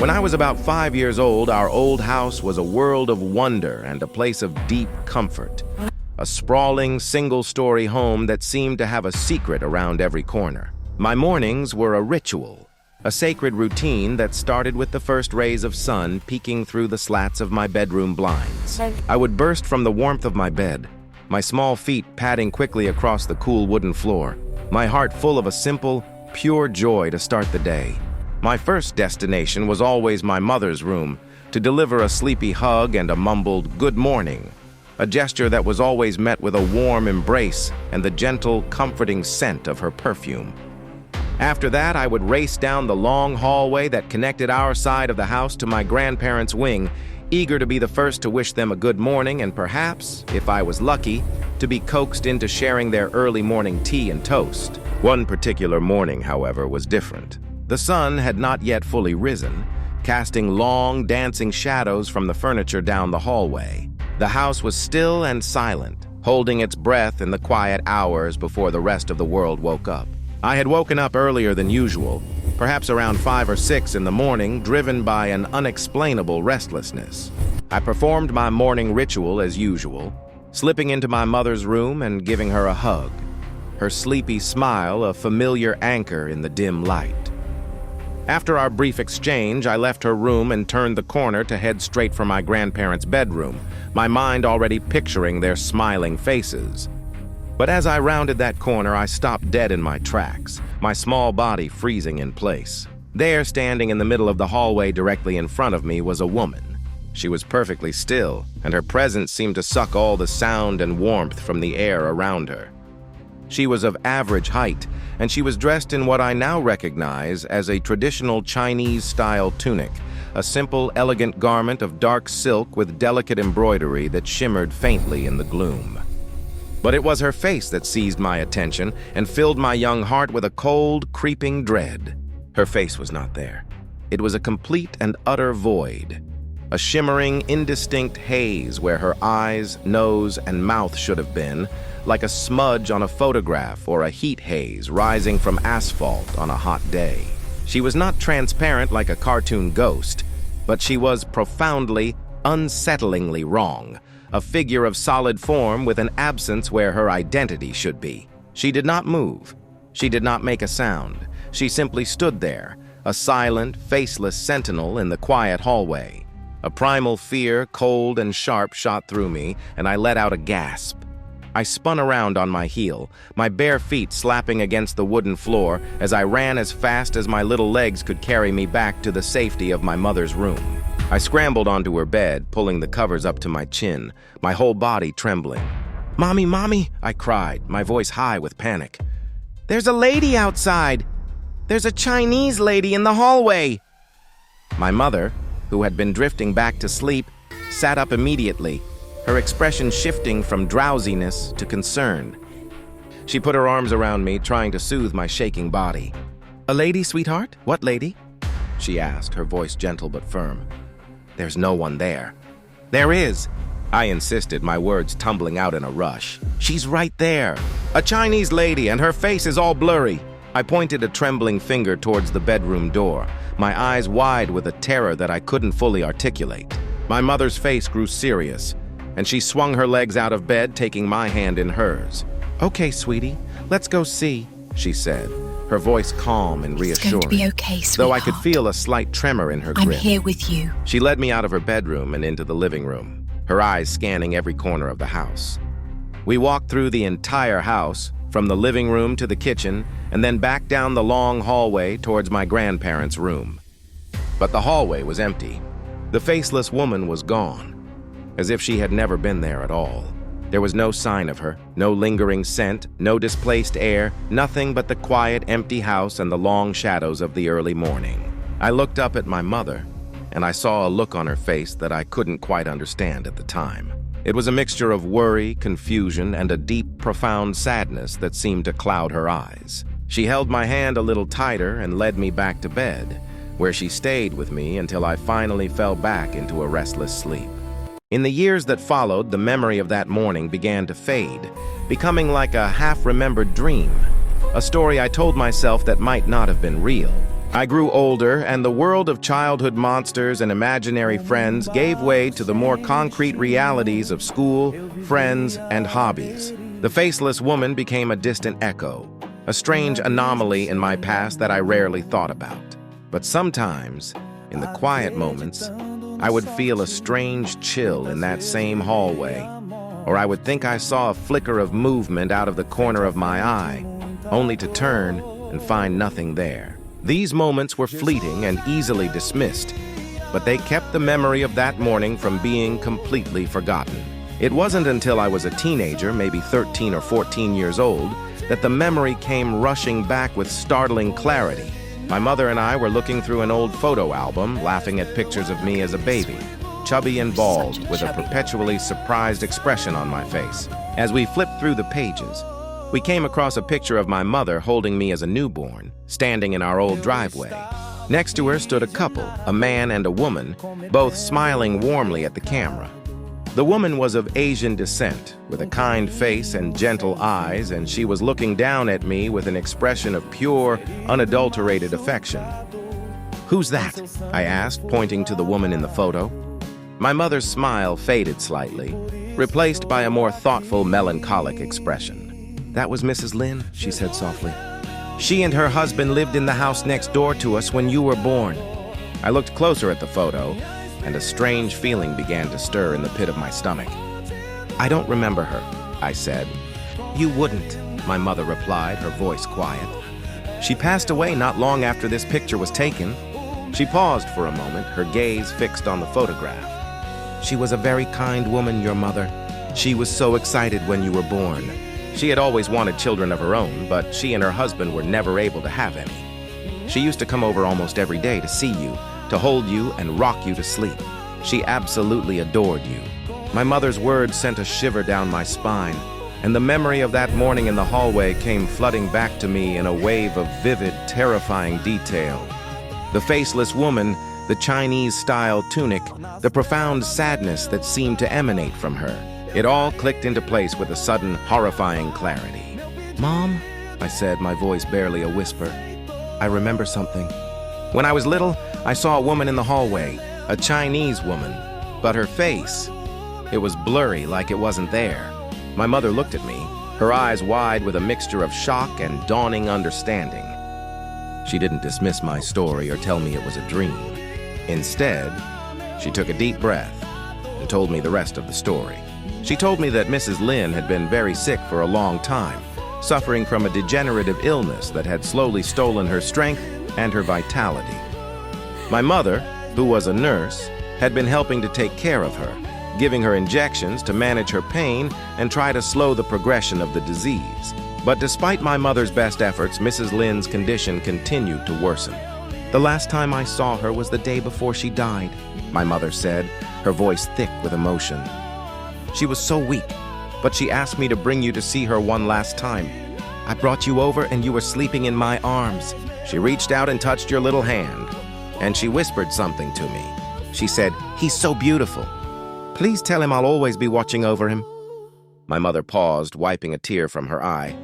When I was about 5 years old, our old house was a world of wonder and a place of deep comfort. A sprawling, single-story home that seemed to have a secret around every corner. My mornings were a ritual, a sacred routine that started with the first rays of sun peeking through the slats of my bedroom blinds. I would burst from the warmth of my bed, my small feet padding quickly across the cool wooden floor, my heart full of a simple, pure joy to start the day. My first destination was always my mother's room, to deliver a sleepy hug and a mumbled "good morning," a gesture that was always met with a warm embrace and the gentle, comforting scent of her perfume. After that, I would race down the long hallway that connected our side of the house to my grandparents' wing, eager to be the first to wish them a good morning and perhaps, if I was lucky, to be coaxed into sharing their early morning tea and toast. One particular morning, however, was different. The sun had not yet fully risen, casting long, dancing shadows from the furniture down the hallway. The house was still and silent, holding its breath in the quiet hours before the rest of the world woke up. I had woken up earlier than usual, perhaps around 5 or 6 in the morning, driven by an unexplainable restlessness. I performed my morning ritual as usual, slipping into my mother's room and giving her a hug, her sleepy smile a familiar anchor in the dim light. After our brief exchange, I left her room and turned the corner to head straight for my grandparents' bedroom, my mind already picturing their smiling faces. But as I rounded that corner, I stopped dead in my tracks, my small body freezing in place. There, standing in the middle of the hallway directly in front of me, was a woman. She was perfectly still, and her presence seemed to suck all the sound and warmth from the air around her. She was of average height, and she was dressed in what I now recognize as a traditional Chinese-style tunic, a simple, elegant garment of dark silk with delicate embroidery that shimmered faintly in the gloom. But it was her face that seized my attention and filled my young heart with a cold, creeping dread. Her face was not there. It was a complete and utter void, a shimmering, indistinct haze where her eyes, nose, and mouth should have been, like a smudge on a photograph or a heat haze rising from asphalt on a hot day. She was not transparent like a cartoon ghost, but she was profoundly, unsettlingly wrong, a figure of solid form with an absence where her identity should be. She did not move. She did not make a sound. She simply stood there, a silent, faceless sentinel in the quiet hallway. A primal fear, cold and sharp, shot through me, and I let out a gasp. I spun around on my heel, my bare feet slapping against the wooden floor as I ran as fast as my little legs could carry me back to the safety of my mother's room. I scrambled onto her bed, pulling the covers up to my chin, my whole body trembling. "Mommy, Mommy!" I cried, my voice high with panic. "There's a lady outside! There's a Chinese lady in the hallway!" My mother, who had been drifting back to sleep, sat up immediately, her expression shifting from drowsiness to concern. She put her arms around me, trying to soothe my shaking body. "A lady, sweetheart? What lady?" she asked, her voice gentle but firm. "There's no one there." "There is," I insisted, my words tumbling out in a rush. "She's right there. A Chinese lady, and her face is all blurry." I pointed a trembling finger towards the bedroom door, my eyes wide with a terror that I couldn't fully articulate. My mother's face grew serious, and she swung her legs out of bed, taking my hand in hers. "Okay, sweetie, let's go see," she said, her voice calm and reassuring. It's going to be okay, sweetheart. Though I could feel a slight tremor in her grip. I'm here with you. She led me out of her bedroom and into the living room, her eyes scanning every corner of the house. We walked through the entire house, from the living room to the kitchen, and then back down the long hallway towards my grandparents' room. But the hallway was empty. The faceless woman was gone, as if she had never been there at all. There was no sign of her, no lingering scent, no displaced air, nothing but the quiet, empty house and the long shadows of the early morning. I looked up at my mother, and I saw a look on her face that I couldn't quite understand at the time. It was a mixture of worry, confusion, and a deep, profound sadness that seemed to cloud her eyes. She held my hand a little tighter and led me back to bed, where she stayed with me until I finally fell back into a restless sleep. In the years that followed, the memory of that morning began to fade, becoming like a half-remembered dream, a story I told myself that might not have been real. I grew older, and the world of childhood monsters and imaginary friends gave way to the more concrete realities of school, friends, and hobbies. The faceless woman became a distant echo, a strange anomaly in my past that I rarely thought about. But sometimes, in the quiet moments, I would feel a strange chill in that same hallway, or I would think I saw a flicker of movement out of the corner of my eye, only to turn and find nothing there. These moments were fleeting and easily dismissed, but they kept the memory of that morning from being completely forgotten. It wasn't until I was a teenager, maybe 13 or 14 years old, that the memory came rushing back with startling clarity. My mother and I were looking through an old photo album, laughing at pictures of me as a baby, chubby and bald, with a perpetually surprised expression on my face. As we flipped through the pages, we came across a picture of my mother holding me as a newborn, standing in our old driveway. Next to her stood a couple, a man and a woman, both smiling warmly at the camera. The woman was of Asian descent, with a kind face and gentle eyes, and she was looking down at me with an expression of pure, unadulterated affection. "Who's that?" I asked, pointing to the woman in the photo. My mother's smile faded slightly, replaced by a more thoughtful, melancholic expression. "That was Mrs. Lin," she said softly. "She and her husband lived in the house next door to us when you were born." I looked closer at the photo, and a strange feeling began to stir in the pit of my stomach. "I don't remember her," I said. "You wouldn't," my mother replied, her voice quiet. "She passed away not long after this picture was taken." She paused for a moment, her gaze fixed on the photograph. "She was a very kind woman, your mother. She was so excited when you were born. She had always wanted children of her own, but she and her husband were never able to have any. She used to come over almost every day to see you, to hold you and rock you to sleep. She absolutely adored you." My mother's words sent a shiver down my spine, and the memory of that morning in the hallway came flooding back to me in a wave of vivid, terrifying detail. The faceless woman, the Chinese-style tunic, the profound sadness that seemed to emanate from her. It all clicked into place with a sudden, horrifying clarity. "Mom," I said, my voice barely a whisper, "I remember something. When I was little, I saw a woman in the hallway, a Chinese woman, but her face, it was blurry like it wasn't there." My mother looked at me, her eyes wide with a mixture of shock and dawning understanding. She didn't dismiss my story or tell me it was a dream. Instead, she took a deep breath and told me the rest of the story. She told me that Mrs. Lin had been very sick for a long time, suffering from a degenerative illness that had slowly stolen her strength and her vitality. My mother, who was a nurse, had been helping to take care of her, giving her injections to manage her pain and try to slow the progression of the disease. But despite my mother's best efforts, Mrs. Lin's condition continued to worsen. "The last time I saw her was the day before she died," my mother said, her voice thick with emotion. "She was so weak, but she asked me to bring you to see her one last time. I brought you over and you were sleeping in my arms. She reached out and touched your little hand, and she whispered something to me. She said, 'He's so beautiful. Please tell him I'll always be watching over him.'" My mother paused, wiping a tear from her eye.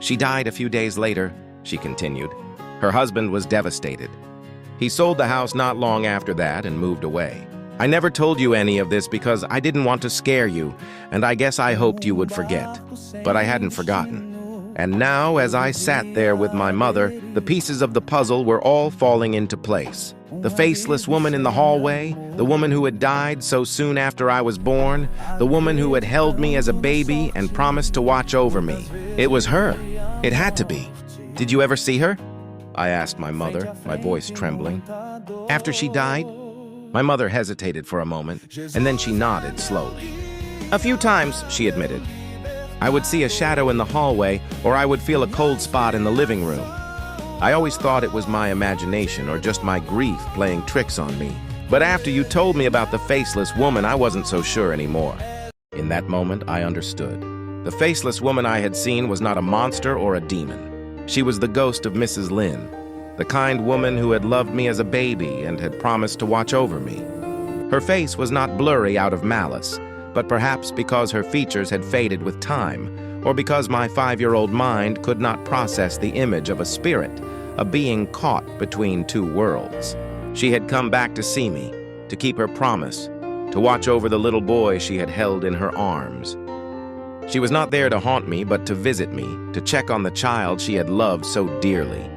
"She died a few days later," she continued. "Her husband was devastated. He sold the house not long after that and moved away. I never told you any of this because I didn't want to scare you, and I guess I hoped you would forget. But I hadn't forgotten. And now, as I sat there with my mother, the pieces of the puzzle were all falling into place. The faceless woman in the hallway, the woman who had died so soon after I was born, the woman who had held me as a baby and promised to watch over me. It was her. It had to be. "Did you ever see her?" I asked my mother, my voice trembling. "After she died?" My mother hesitated for a moment, and then she nodded slowly. "A few times," she admitted. "I would see a shadow in the hallway, or I would feel a cold spot in the living room. I always thought it was my imagination or just my grief playing tricks on me. But after you told me about the faceless woman, I wasn't so sure anymore." In that moment, I understood. The faceless woman I had seen was not a monster or a demon. She was the ghost of Mrs. Lin, the kind woman who had loved me as a baby and had promised to watch over me. Her face was not blurry out of malice, but perhaps because her features had faded with time, or because my 5-year-old mind could not process the image of a spirit, a being caught between two worlds. She had come back to see me, to keep her promise, to watch over the little boy she had held in her arms. She was not there to haunt me, but to visit me, to check on the child she had loved so dearly.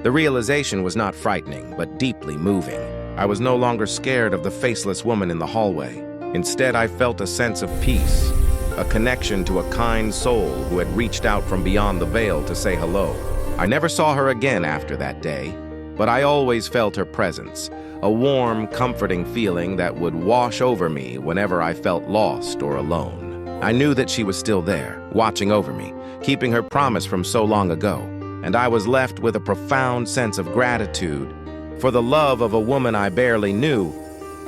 The realization was not frightening, but deeply moving. I was no longer scared of the faceless woman in the hallway. Instead, I felt a sense of peace, a connection to a kind soul who had reached out from beyond the veil to say hello. I never saw her again after that day, but I always felt her presence, a warm, comforting feeling that would wash over me whenever I felt lost or alone. I knew that she was still there, watching over me, keeping her promise from so long ago, and I was left with a profound sense of gratitude for the love of a woman I barely knew,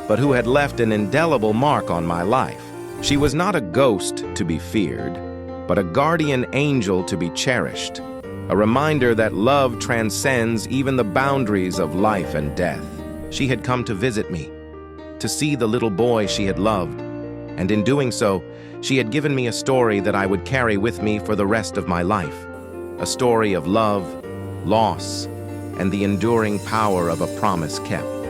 but who had left an indelible mark on my life. She was not a ghost to be feared, but a guardian angel to be cherished, a reminder that love transcends even the boundaries of life and death. She had come to visit me, to see the little boy she had loved, and in doing so, she had given me a story that I would carry with me for the rest of my life, a story of love, loss, and the enduring power of a promise kept.